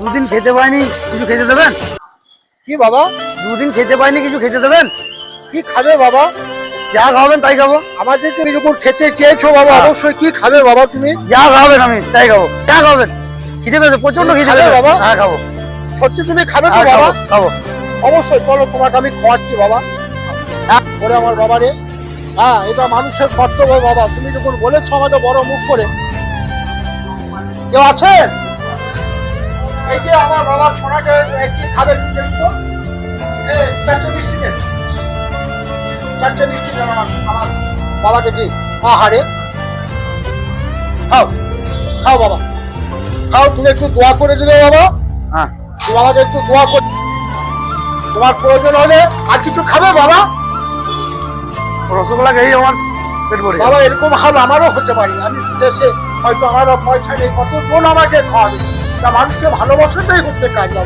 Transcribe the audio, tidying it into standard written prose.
দুদিন খেতে পাইনি, কিছু খেতে দেবেন? কি বাবা? দুদিন খেতে পাইনি, কিছু খেতে দেবেন? কি খাবে বাবা? যা খাবেন তাই খাবো। আমাদের তুমি যখন খেতে চেয়েছো বাবা, অবশ্যই কি খাবে বাবা তুমি? যা খাবেন আমি তাই খাবো। যা খাবেন? খিদে পেয়েছে, প্রচন্ড খিদে খাবে পেয়েছে বাবা? হ্যাঁ খাবো। সত্যি তুমি খাবে তো হ্যাঁ, বাবা? খাবো খাবো। অবশ্যই, চলো তোমাকে আমি খাওয়াচ্ছি বাবা। ওরে আমার বাবা রে, হ্যাঁ এটা মানুষের কর্তব্য বাবা। তুমি যখন বলেছো আমাকে বড় মুখ করে, কেউ আছেন? এই যে আমার বাবা সোনাকে কি খাবে একটু দেখতো। চারটে মিষ্টি দেন, চারটে মিষ্টি দেন আমার বাবাকে দিন। আহারে, খাও খাও বাবা, খাও। তুমি একটু দোয়া করে দিবে বাবা। হ্যাঁ তুমি আমাকে একটু দোয়া করে, তোমার প্রয়োজন হলে আর কিছু খাবে বাবা। রসগোল্লা খেয়ে আমার পেট ভরে বাবা এরকম হাল আমারও হতে পারে। আমি দেশে হয়তো আমারও পয়সা নেই, কত বোন আমাকে খাওয়াবে। তা মানুষকে ভালোবাসাটাই হচ্ছে কাজ বাবা।